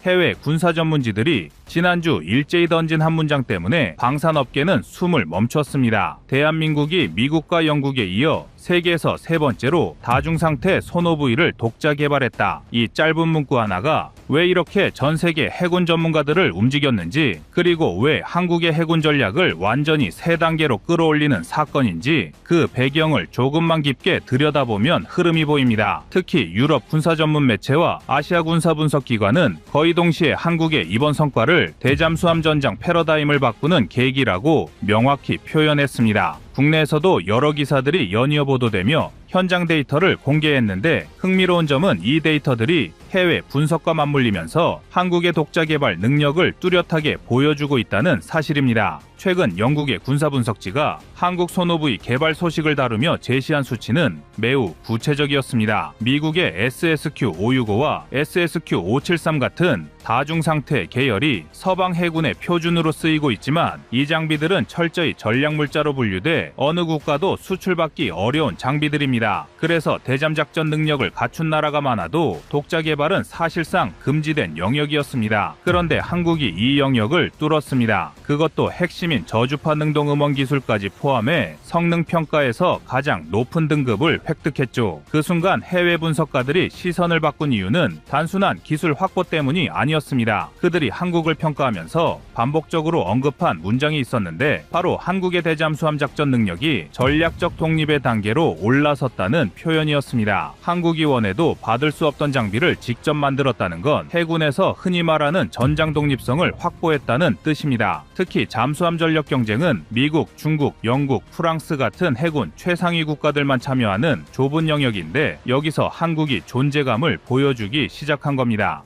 해외 군사 전문지들이 지난주 일제히 던진 한 문장 때문에 방산업계는 숨을 멈췄습니다. 대한민국이 미국과 영국에 이어 세계에서 세 번째로 다중상태 소노브이를 독자 개발했다. 이 짧은 문구 하나가 왜 이렇게 전 세계 해군 전문가들을 움직였는지, 그리고 왜 한국의 해군 전략을 완전히 세 단계로 끌어올리는 사건인지 그 배경을 조금만 깊게 들여다보면 흐름이 보입니다. 특히 유럽 군사 전문 매체와 아시아 군사 분석 기관은 거의 동시에 한국의 이번 성과를 대잠수함 전장 패러다임을 바꾸는 계기라고 명확히 표현했습니다. 국내에서도 여러 기사들이 연이어 보도되며 현장 데이터를 공개했는데, 흥미로운 점은 이 데이터들이 해외 분석과 맞물리면서 한국의 독자 개발 능력을 뚜렷하게 보여주고 있다는 사실입니다. 최근 영국의 군사 분석지가 한국 소노브이 개발 소식을 다루며 제시한 수치는 매우 구체적이었습니다. 미국의 SSQ-565와 SSQ-573 같은 다중상태 계열이 서방 해군의 표준으로 쓰이고 있지만, 이 장비들은 철저히 전략물자로 분류돼 어느 국가도 수출받기 어려운 장비들입니다. 그래서 대잠작전 능력을 갖춘 나라가 많아도 독자 개발은 사실상 금지된 영역이었습니다. 그런데 한국이 이 영역을 뚫었습니다. 그것도 핵심인 저주파 능동 음원 기술까지 포함해 성능 평가에서 가장 높은 등급을 획득했죠. 그 순간 해외 분석가들이 시선을 바꾼 이유는 단순한 기술 확보 때문이 아니었습니다. 그들이 한국을 평가하면서 반복적으로 언급한 문장이 있었는데, 바로 한국의 대잠수함 작전 능력이 전략적 독립의 단계로 올라섰다는 표현이었습니다. 한국이 원해도 받을 수 없던 장비를 직접 만들었다는 건 해군에서 흔히 말하는 전장 독립성을 확보했다는 뜻입니다. 특히 잠수함 전력 경쟁은 미국, 중국, 영국, 프랑스 같은 해군 최상위 국가들만 참여하는 좁은 영역인데, 여기서 한국이 존재감을 보여주기 시작한 겁니다.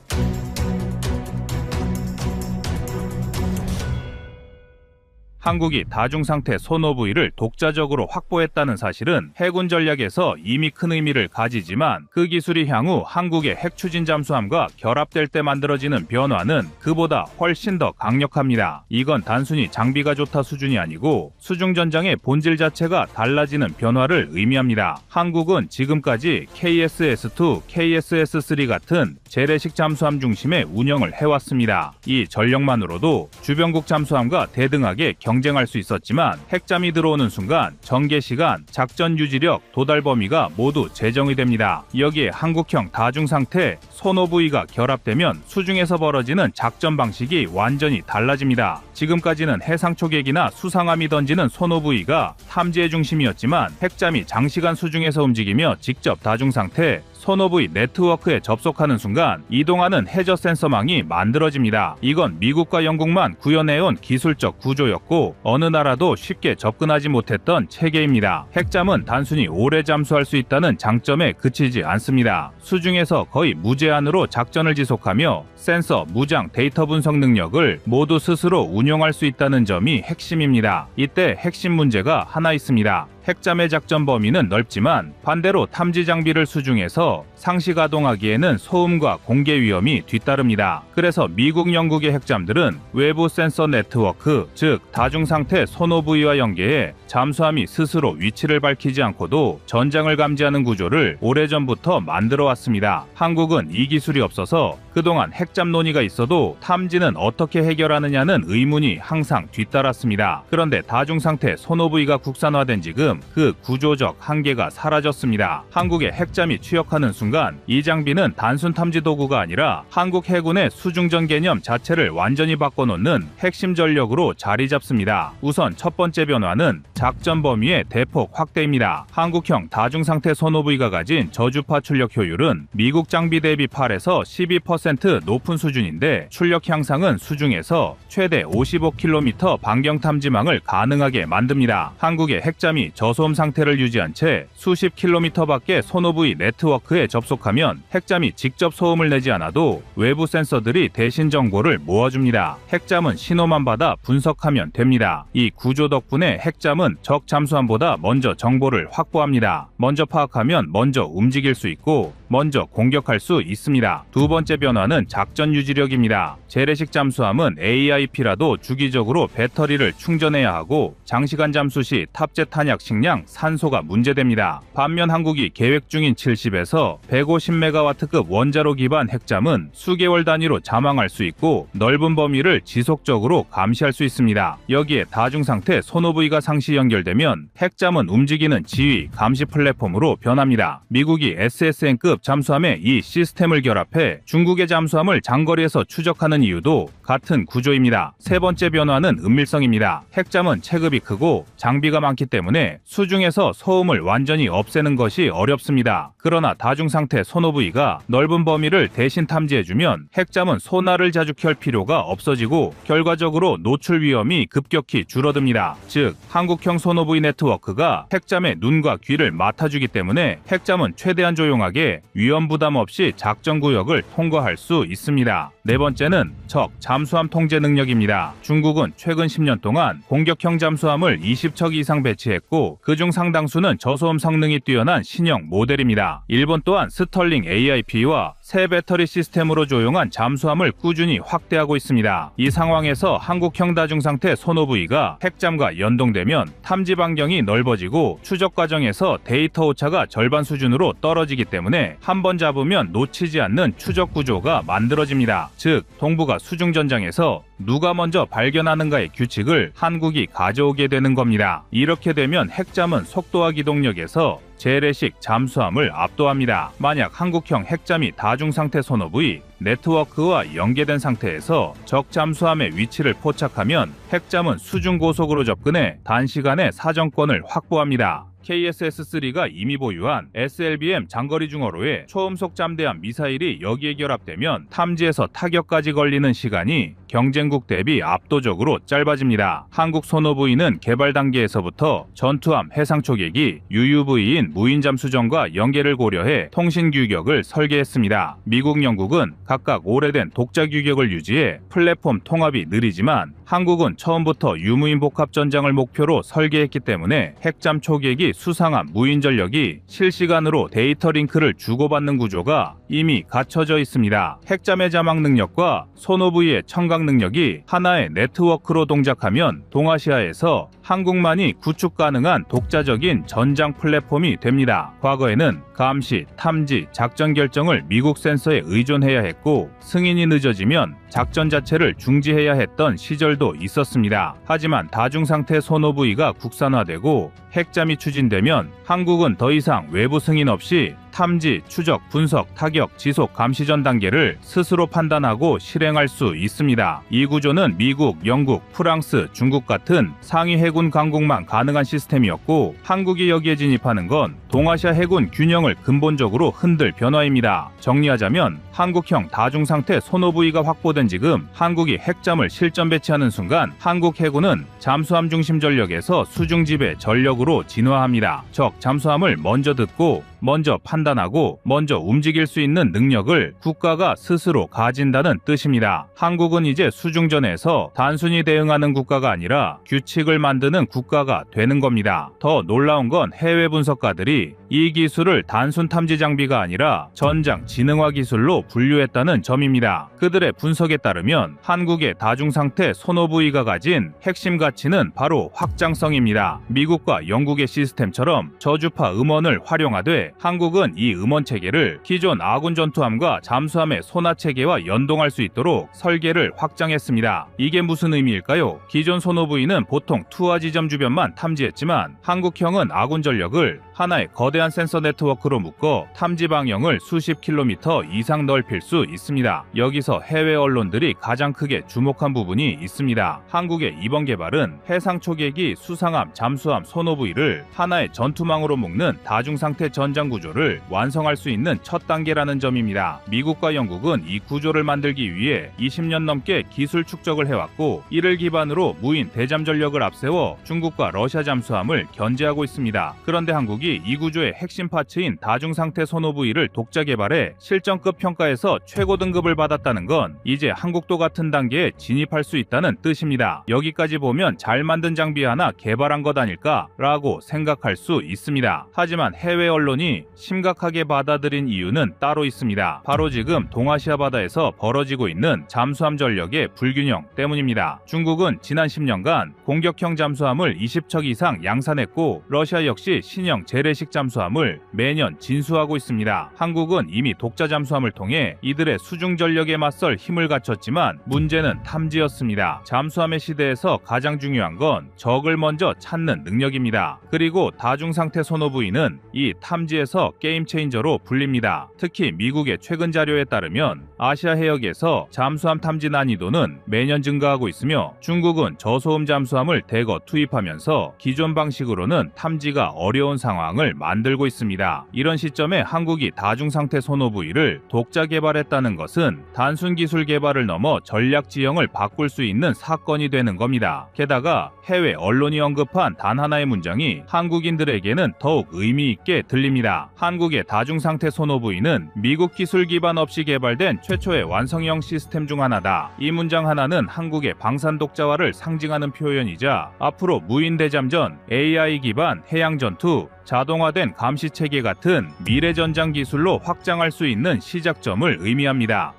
한국이 다중상태 소노브이를 독자적으로 확보했다는 사실은 해군 전략에서 이미 큰 의미를 가지지만, 그 기술이 향후 한국의 핵추진 잠수함과 결합될 때 만들어지는 변화는 그보다 훨씬 더 강력합니다. 이건 단순히 장비가 좋다 수준이 아니고 수중전장의 본질 자체가 달라지는 변화를 의미합니다. 한국은 지금까지 KSS-2, KSS-3 같은 재래식 잠수함 중심의 운영을 해왔습니다. 이 전력만으로도 주변국 잠수함과 대등하게 경쟁할 수 있었지만, 핵잠이 들어오는 순간 전개 시간, 작전 유지력, 도달 범위가 모두 재정의 됩니다. 여기에 한국형 다중상태 소노브이가 결합되면 수중에서 벌어지는 작전 방식이 완전히 달라집니다. 지금까지는 해상 초계기나 수상함이 던지는 소노브이가 탐지의 중심이었지만, 핵잠이 장시간 수중에서 움직이며 직접 다중상태 소노브이 네트워크에 접속하는 순간 이동하는 해저 센서망이 만들어집니다. 이건 미국과 영국만 구현해온 기술적 구조였고, 어느 나라도 쉽게 접근하지 못했던 체계입니다. 핵잠은 단순히 오래 잠수할 수 있다는 장점에 그치지 않습니다. 수중에서 거의 무제한으로 작전을 지속하며 센서, 무장, 데이터 분석 능력을 모두 스스로 운용할 수 있다는 점이 핵심입니다. 이때 핵심 문제가 하나 있습니다. 핵잠의 작전 범위는 넓지만 반대로 탐지 장비를 수중에서 상시 가동하기에는 소음과 공개 위험이 뒤따릅니다. 그래서 미국, 영국의 핵잠들은 외부 센서 네트워크, 즉 다중상태 소노브이와 연계해 잠수함이 스스로 위치를 밝히지 않고도 전장을 감지하는 구조를 오래전부터 만들어 왔습니다. 한국은 이 기술이 없어서 그동안 핵잠 논의가 있어도 탐지는 어떻게 해결하느냐는 의문이 항상 뒤따랐습니다. 그런데 다중상태 소노브이가 국산화된 지금 그 구조적 한계가 사라졌습니다. 한국의 핵잠이 취역하는 순간 이 장비는 단순 탐지 도구가 아니라 한국 해군의 수중전 개념 자체를 완전히 바꿔놓는 핵심 전력으로 자리 잡습니다. 우선 첫 번째 변화는 작전 범위의 대폭 확대입니다. 한국형 다중상태 소노브이가 가진 저주파 출력 효율은 미국 장비 대비 8에서 12% 높은 수준인데, 출력 향상은 수중에서 최대 55km 반경 탐지망을 가능하게 만듭니다. 한국의 핵잠이 저소음 상태를 유지한 채 수십 킬로미터 밖의 소노브이 네트워크에 접속하면 핵잠이 직접 소음을 내지 않아도 외부 센서들이 대신 정보를 모아줍니다. 핵잠은 신호만 받아 분석하면 됩니다. 이 구조 덕분에 핵잠은 적 잠수함보다 먼저 정보를 확보합니다. 먼저 파악하면 먼저 움직일 수 있고 먼저 공격할 수 있습니다. 두 번째 변화 변화는 작전 유지력입니다. 재래식 잠수함은 AIP라도 주기적으로 배터리를 충전해야 하고 장시간 잠수 시 탑재 탄약 식량, 산소가 문제됩니다. 반면 한국이 계획 중인 70에서 150메가와트급 원자로 기반 핵잠은 수개월 단위로 잠항할 수 있고 넓은 범위를 지속적으로 감시할 수 있습니다. 여기에 다중상태 소노브이가 상시 연결되면 핵잠은 움직이는 지휘, 감시 플랫폼으로 변합니다. 미국이 SSN급 잠수함에 이 시스템을 결합해 중국의 잠수함을 장거리에서 추적하는 이유도 같은 구조입니다. 세 번째 변화는 은밀성입니다. 핵잠은 체급이 크고 장비가 많기 때문에 수중에서 소음을 완전히 없애는 것이 어렵습니다. 그러나 다중상태 소노브이가 넓은 범위를 대신 탐지해주면 핵잠은 소나를 자주 켤 필요가 없어지고 결과적으로 노출 위험이 급격히 줄어듭니다. 즉, 한국형 소노브이 네트워크가 핵잠의 눈과 귀를 맡아주기 때문에 핵잠은 최대한 조용하게 위험 부담 없이 작전 구역을 통과할 수 있습니다. 네 번째는 적 잠수함 통제 능력입니다. 중국은 최근 10년 동안 공격형 잠수함을 20척 이상 배치했고 그중 상당수는 저소음 성능이 뛰어난 신형 모델입니다. 일본 또한 스털링 AIP와 새 배터리 시스템으로 조용한 잠수함을 꾸준히 확대하고 있습니다. 이 상황에서 한국형 다중상태 소노브이가 핵잠과 연동되면 탐지 반경이 넓어지고 추적 과정에서 데이터 오차가 절반 수준으로 떨어지기 때문에 한 번 잡으면 놓치지 않는 추적 구조가 만들어집니다. 즉, 동북아 수중전장에서 누가 먼저 발견하는가의 규칙을 한국이 가져오게 되는 겁니다. 이렇게 되면 핵잠은 속도와 기동력에서 재래식 잠수함을 압도합니다. 만약 한국형 핵잠이 다중상태 소노브이 네트워크와 연계된 상태에서 적 잠수함의 위치를 포착하면 핵잠은 수중 고속으로 접근해 단시간에 사정권을 확보합니다. KSS-3가 이미 보유한 SLBM 장거리 중어로의 초음속 잠대함 미사일이 여기에 결합되면 탐지에서 타격까지 걸리는 시간이 경쟁국 대비 압도적으로 짧아집니다. 한국 소노브이는 개발 단계에서부터 전투함 해상 초계기 UUV인 무인 잠수정과 연계를 고려해 통신 규격을 설계했습니다. 미국, 영국은 각각 오래된 독자 규격을 유지해 플랫폼 통합이 느리지만 한국은 처음부터 유무인 복합 전장을 목표로 설계했기 때문에 핵잠 초계기 수상함 무인 전력이 실시간으로 데이터 링크를 주고받는 구조가 이미 갖춰져 있습니다. 핵잠의 자막 능력과 소노브이의 청각 능력이 하나의 네트워크로 동작하면 동아시아에서 한국만이 구축 가능한 독자적인 전장 플랫폼이 됩니다. 과거에는 감시, 탐지, 작전 결정을 미국 센서에 의존해야 했고 승인이 늦어지면 작전 자체를 중지해야 했던 시절도 있었습니다. 하지만 다중상태 소노브이가 국산화되고 핵잠이 추진되면 한국은 더 이상 외부 승인 없이 탐지, 추적, 분석, 타격, 지속, 감시 전 단계를 스스로 판단하고 실행할 수 있습니다. 이 구조는 미국, 영국, 프랑스, 중국 같은 상위 해군 강국만 가능한 시스템이었고 한국이 여기에 진입하는 건 동아시아 해군 균형을 근본적으로 흔들 변화입니다. 정리하자면 한국형 다중상태 소노브이가 확보된 지금 한국이 핵잠을 실전 배치하는 순간 한국 해군은 잠수함 중심 전력에서 수중 지배 전력으로 진화합니다. 적 잠수함을 먼저 듣고 먼저 판단하고 먼저 움직일 수 있는 능력을 국가가 스스로 가진다는 뜻입니다. 한국은 이제 수중전에서 단순히 대응하는 국가가 아니라 규칙을 만드는 국가가 되는 겁니다. 더 놀라운 건 해외 분석가들이 이 기술을 단순 탐지 장비가 아니라 전장 지능화 기술로 분류했다는 점입니다. 그들의 분석에 따르면 한국의 다중상태 소노브이가 가진 핵심 가치는 바로 확장성입니다. 미국과 영국의 시스템처럼 저주파 음원을 활용하되 한국은 이 음원 체계를 기존 아군 전투함과 잠수함의 소나 체계와 연동할 수 있도록 설계를 확장했습니다. 이게 무슨 의미일까요? 기존 소노브이는 보통 투하 지점 주변만 탐지했지만 한국형은 아군 전력을 하나의 거대한 센서 네트워크로 묶어 탐지 방향을 수십 킬로미터 이상 넓힐 수 있습니다. 여기서 해외 언론들이 가장 크게 주목한 부분이 있습니다. 한국의 이번 개발은 해상 초계기, 수상함, 잠수함, 소노브이를 하나의 전투망으로 묶는 다중상태 전장 구조를 완성할 수 있는 첫 단계라는 점입니다. 미국과 영국은 이 구조를 만들기 위해 20년 넘게 기술 축적을 해왔고 이를 기반으로 무인 대잠 전력을 앞세워 중국과 러시아 잠수함을 견제하고 있습니다. 그런데 한국이 한국이 이 구조의 핵심 파츠인 다중상태 소노부위를 독자 개발해 실전급 평가에서 최고 등급을 받았다는 건 이제 한국도 같은 단계에 진입할 수 있다는 뜻입니다. 여기까지 보면 잘 만든 장비 하나 개발한 것 아닐까 라고 생각할 수 있습니다. 하지만 해외 언론이 심각하게 받아들인 이유는 따로 있습니다. 바로 지금 동아시아 바다에서 벌어지고 있는 잠수함 전력의 불균형 때문입니다. 중국은 지난 10년간 공격형 잠수함을 20척 이상 양산했고 러시아 역시 신형 재래식 잠수함을 매년 진수하고 있습니다. 한국은 이미 독자 잠수함을 통해 이들의 수중 전력에 맞설 힘을 갖췄지만 문제는 탐지였습니다. 잠수함의 시대에서 가장 중요한 건 적을 먼저 찾는 능력입니다. 그리고 다중상태 소노부위는 이 탐지에서 게임 체인저로 불립니다. 특히 미국의 최근 자료에 따르면 아시아 해역에서 잠수함 탐지 난이도는 매년 증가하고 있으며 중국은 저소음 잠수함을 대거 투입하면서 기존 방식으로는 탐지가 어려운 상황을 만들고 있습니다. 이런 시점에 한국이 다중상태 소노부위를 독자 개발했다는 것은 단순 기술 개발을 넘어 전략 지형을 바꿀 수 있는 사건이 되는 겁니다. 게다가 해외 언론이 언급한 단 하나의 문장이 한국인들에게는 더욱 의미 있게 들립니다. 한국의 다중상태 소노부위는 미국 기술 기반 없이 개발된 최초의 완성형 시스템 중 하나다. 이 문장 하나는 한국의 방산 독자화를 상징하는 표현이자 앞으로 무인 대잠전, AI 기반 해양 전투, 자동화된 감시 체계 같은 미래 전장 기술로 확장할 수 있는 시작점을 의미합니다.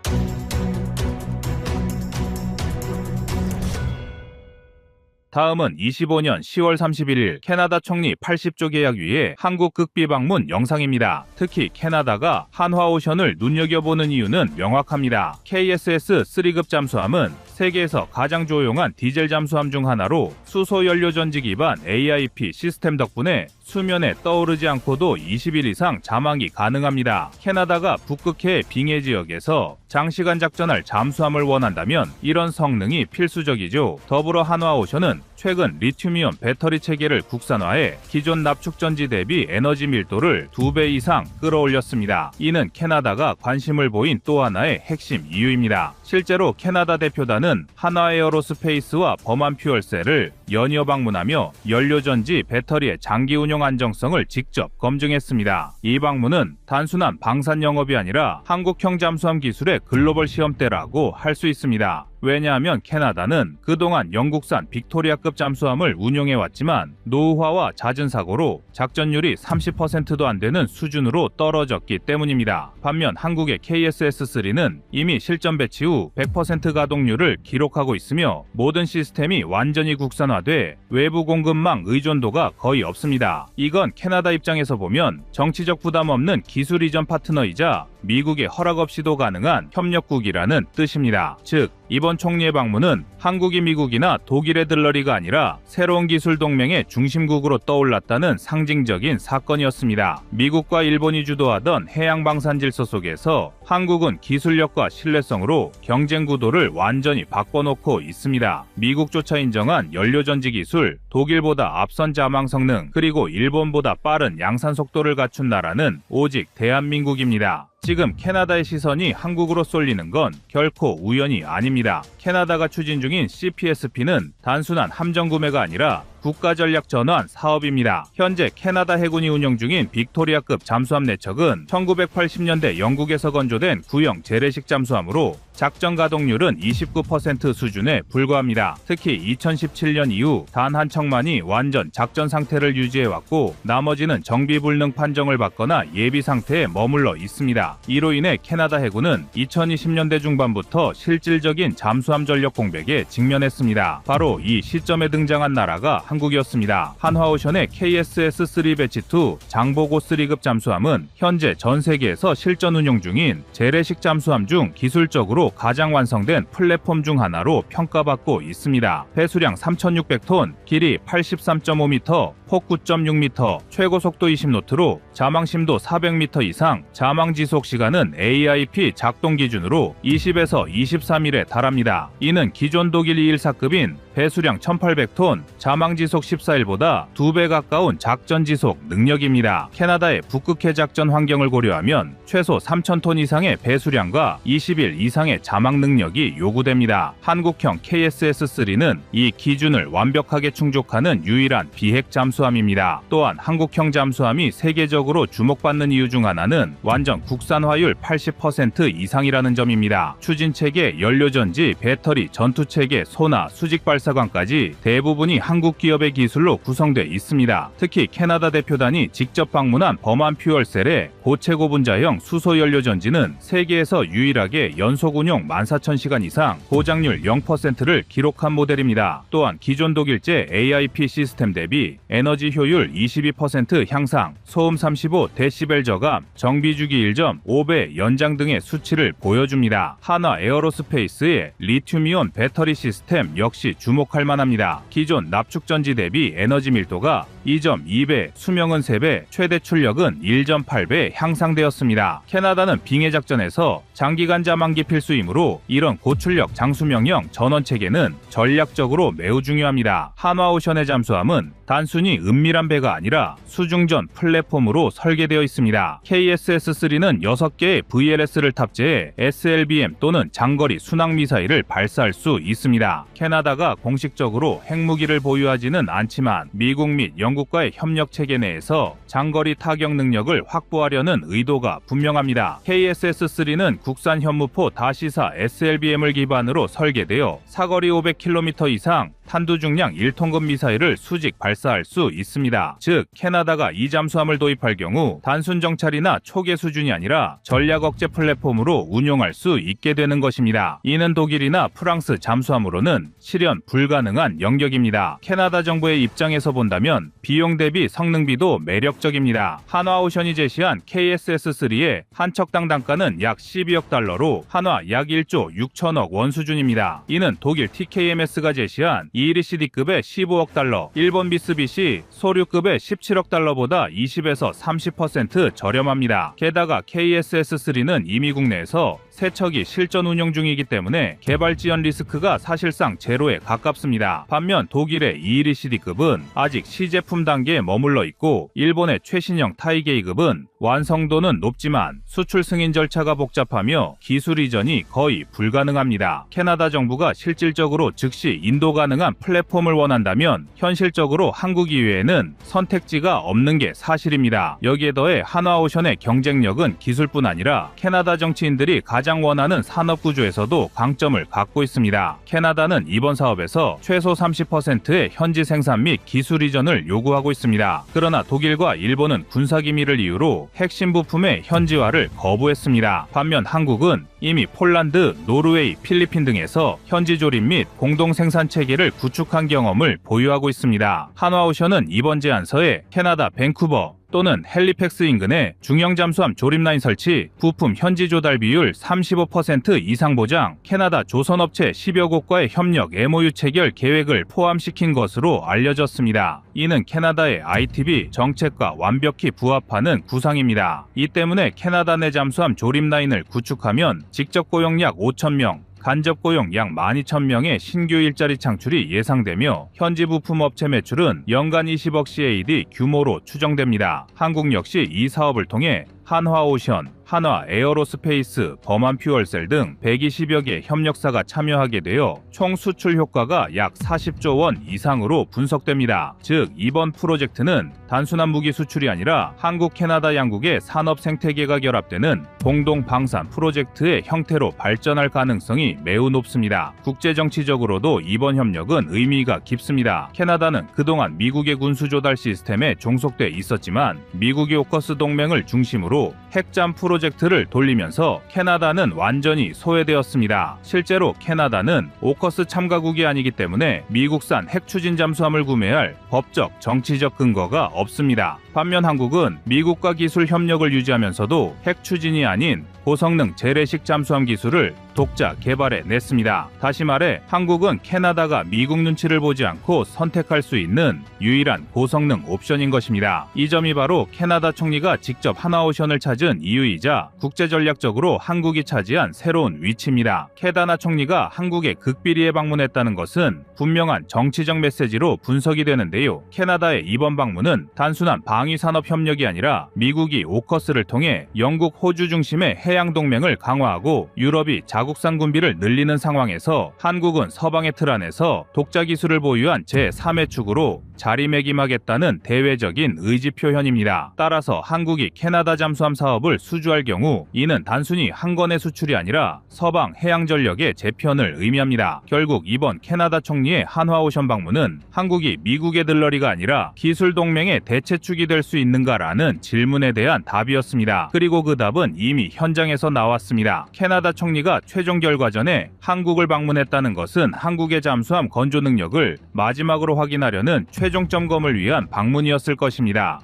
다음은 25년 10월 31일 캐나다 총리 80조 계약 위에 한국 극비 방문 영상입니다. 특히 캐나다가 한화오션을 눈여겨보는 이유는 명확합니다. KSS 3급 잠수함은 세계에서 가장 조용한 디젤 잠수함 중 하나로 수소 연료 전지 기반 AIP 시스템 덕분에 수면에 떠오르지 않고도 20일 이상 잠항이 가능합니다. 캐나다가 북극해의 빙해 지역에서 장시간 작전할 잠수함을 원한다면 이런 성능이 필수적이죠. 더불어 한화오션은 최근 리튬이온 배터리 체계를 국산화해 기존 납축전지 대비 에너지 밀도를 2배 이상 끌어올렸습니다. 이는 캐나다가 관심을 보인 또 하나의 핵심 이유입니다. 실제로 캐나다 대표단은 한화에어로스페이스와 범한퓨얼셀을 연이어 방문하며 연료전지 배터리의 장기 운용 안정성을 직접 검증했습니다. 이 방문은 단순한 방산 영업이 아니라 한국형 잠수함 기술의 글로벌 시험대라고 할 수 있습니다. 왜냐하면 캐나다는 그동안 영국산 빅토리아급 잠수함을 운용해왔지만 노후화와 잦은 사고로 작전율이 30%도 안 되는 수준으로 떨어졌기 때문입니다. 반면 한국의 KSS-3는 이미 실전 배치 후 100% 가동률을 기록하고 있으며 모든 시스템이 완전히 국산화돼 외부 공급망 의존도가 거의 없습니다. 이건 캐나다 입장에서 보면 정치적 부담 없는 기술 이전 파트너이자 미국의 허락 없이도 가능한 협력국이라는 뜻입니다. 즉, 이번 총리의 방문은 한국이 미국이나 독일의 들러리가 아니라 새로운 기술 동맹의 중심국으로 떠올랐다는 상징적인 사건이었습니다. 미국과 일본이 주도하던 해양방산 질서 속에서 한국은 기술력과 신뢰성으로 경쟁 구도를 완전히 바꿔놓고 있습니다. 미국조차 인정한 연료전지 기술, 독일보다 앞선 자망 성능, 그리고 일본보다 빠른 양산 속도를 갖춘 나라는 오직 대한민국입니다. 지금 캐나다의 시선이 한국으로 쏠리는 건 결코 우연이 아닙니다. 캐나다가 추진 중인 CPSP는 단순한 함정 구매가 아니라 국가전략 전환 사업입니다. 현재 캐나다 해군이 운영 중인 빅토리아급 잠수함 4척은 1980년대 영국에서 건조된 구형 재래식 잠수함으로 작전 가동률은 29% 수준에 불과합니다. 특히 2017년 이후 단 한 척만이 완전 작전 상태를 유지해왔고 나머지는 정비불능 판정을 받거나 예비 상태에 머물러 있습니다. 이로 인해 캐나다 해군은 2020년대 중반부터 실질적인 잠수함 전력 공백에 직면했습니다. 바로 이 시점에 등장한 나라가 한국이었습니다. 한화오션의 KSS-3 배치2 장보고 3급 잠수함은 현재 전 세계에서 실전 운용 중인 재래식 잠수함 중 기술적으로 가장 완성된 플랫폼 중 하나로 평가받고 있습니다. 배수량 3,600톤, 길이 83.5m, 폭 9.6m, 최고 속도 20노트로 자망심도 400m 이상, 자망 지속 시간은 AIP 작동 기준으로 20에서 23일에 달합니다. 이는 기존 독일 214급인 배수량 1800톤, 자망지속 14일보다 2배 가까운 작전지속 능력입니다. 캐나다의 북극해 작전 환경을 고려하면 최소 3000톤 이상의 배수량과 20일 이상의 자막 능력이 요구됩니다. 한국형 KSS-3는 이 기준을 완벽하게 충족하는 유일한 비핵 잠수함입니다. 또한 한국형 잠수함이 세계적으로 주목받는 이유 중 하나는 완전 국산화율 80% 이상이라는 점입니다. 추진체계, 연료전지, 배터리, 전투체계, 소나, 수직발사관까지 대부분이 한국 기업의 기술로 구성돼 있습니다. 특히 캐나다 대표단이 직접 방문한 버만 퓨얼셀의 고체고 분자형 수소연료전지는 세계에서 유일하게 연속 운용 14,000시간 이상 고장률 0%를 기록한 모델입니다. 또한 기존 독일제 AIP 시스템 대비 에너지 효율 22% 향상, 소음 35dB 저감, 정비주기 1.5배 연장 등의 수치를 보여줍니다. 한화 에어로스페이스의 리튬이온 배터리 시스템 역시 주목할 만합니다. 기존 납축전지 대비 에너지 밀도가 2.2배, 수명은 3배, 최대 출력은 1.8배 향상되었습니다. 캐나다는 빙해 작전에서 장기간 자망기 필수이므로 이런 고출력 장수명형 전원체계는 전략적으로 매우 중요합니다. 한화오션의 잠수함은 단순히 은밀한 배가 아니라 수중전 플랫폼으로 설계되어 있습니다. KSS-3는 6개의 VLS를 탑재해 SLBM 또는 장거리 순항미사일을 발사할 수 있습니다. 캐나다가 공식적으로 핵무기를 보유하지는 않지만 미국 및 영국과의 협력 체계 내에서 장거리 타격 능력을 확보하려는 의도가 분명합니다. KSS-3는 국산 현무포 다시사 SLBM을 기반으로 설계되어 사거리 500km 이상 탄두 중량 1톤급 미사일을 수직 발사할 수 있습니다. 즉, 캐나다가 이 잠수함을 도입할 경우 단순 정찰이나 초계 수준이 아니라 전략 억제 플랫폼으로 운용할 수 있게 되는 것입니다. 이는 독일이나 프랑스 잠수함으로는 실현 불가능한 영역입니다. 캐나다 정부의 입장에서 본다면 비용 대비 성능비도 매력적입니다. 한화오션이 제시한 KSS-3의 한 척당 단가는 약 12억 달러로 한화 약 1조 6천억 원 수준입니다. 이는 독일 TKMS가 제시한 ELCD급의 15억 달러, 일본 미쓰비시 소류급의 17억 달러보다 20에서 30% 저렴합니다. 게다가 KSS-3는 이미 국내에서 세척이 실전 운영 중이기 때문에 개발 지연 리스크가 사실상 제로에 가깝습니다. 반면 독일의 ELCD급은 아직 시제품 단계에 머물러 있고 일본의 최신형 타이게이급은 완성도는 높지만 수출 승인 절차가 복잡하며 기술 이전이 거의 불가능합니다. 캐나다 정부가 실질적으로 즉시 인도 가능한 플랫폼을 원한다면 현실적으로 한국 이외에는 선택지가 없는 게 사실입니다. 여기에 더해 한화오션의 경쟁력은 기술뿐 아니라 캐나다 정치인들이 가장 원하는 산업 구조에서도 강점을 갖고 있습니다. 캐나다는 이번 사업에서 최소 30%의 현지 생산 및 기술 이전을 요구하고 있습니다. 그러나 독일과 일본은 군사기밀을 이유로 핵심 부품의 현지화를 거부했습니다. 반면 한국은 이미 폴란드, 노르웨이, 필리핀 등에서 현지 조립 및 공동 생산 체계를 구축한 경험을 보유하고 있습니다. 한화오션은 이번 제안서에 캐나다 밴쿠버 또는 헬리팩스 인근에 중형 잠수함 조립 라인 설치, 부품 현지 조달 비율 35% 이상 보장, 캐나다 조선업체 10여 곳과의 협력 MOU 체결 계획을 포함시킨 것으로 알려졌습니다. 이는 캐나다의 ITB 정책과 완벽히 부합하는 구상입니다. 이 때문에 캐나다 내 잠수함 조립 라인을 구축하면 직접 고용 약 5,000명, 간접 고용 약 12,000명의 신규 일자리 창출이 예상되며 현지 부품 업체 매출은 연간 20억 CAD 규모로 추정됩니다. 한국 역시 이 사업을 통해 한화오션, 한화 에어로스페이스, 버만 퓨얼셀 등 120여 개 협력사가 참여하게 되어 총 수출 효과가 약 40조 원 이상으로 분석됩니다. 즉, 이번 프로젝트는 단순한 무기 수출이 아니라 한국, 캐나다 양국의 산업 생태계가 결합되는 공동 방산 프로젝트의 형태로 발전할 가능성이 매우 높습니다. 국제정치적으로도 이번 협력은 의미가 깊습니다. 캐나다는 그동안 미국의 군수 조달 시스템에 종속돼 있었지만 미국이 오커스 동맹을 중심으로 핵잠 프로젝트를 돌리면서 캐나다는 완전히 소외되었습니다. 실제로 캐나다는 오커스 참가국이 아니기 때문에 미국산 핵추진 잠수함을 구매할 법적, 정치적 근거가 없습니다. 반면 한국은 미국과 기술 협력을 유지하면서도 핵추진이 아닌 고성능 재래식 잠수함 기술을 독자 개발해 냈습니다. 다시 말해 한국은 캐나다가 미국 눈치를 보지 않고 선택할 수 있는 유일한 고성능 옵션인 것입니다. 이 점이 바로 캐나다 총리가 직접 한화오션을 찾은 찾은 이유이자 국제전략적으로 한국이 차지한 새로운 위치입니다. 케다나 총리가 한국에 극비리에 방문했다는 것은 분명한 정치적 메시지로 분석이 되는데요. 캐나다의 이번 방문은 단순한 방위산업 협력이 아니라 미국이 오커스를 통해 영국, 호주 중심의 해양동맹을 강화하고 유럽이 자국산 군비를 늘리는 상황에서 한국은 서방의 틀 안에서 독자 기술을 보유한 제3의 축으로 자리매김하겠다는 대외적인 의지 표현입니다. 따라서 한국이 캐나다 잠수함 사업을 수주할 경우 이는 단순히 한 건의 수출이 아니라 서방 해양 전력의 재편을 의미합니다. 결국 이번 캐나다 총리의 한화오션 방문은 한국이 미국의 들러리가 아니라 기술 동맹의 대체축이 될 수 있는가라는 질문에 대한 답이었습니다. 그리고 그 답은 이미 현장에서 나왔습니다. 캐나다 총리가 최종 결과 전에 한국을 방문했다는 것은 한국의 잠수함 건조 능력을 마지막으로 확인하려는 최종 점검을 위한 방문이었을 것입니다.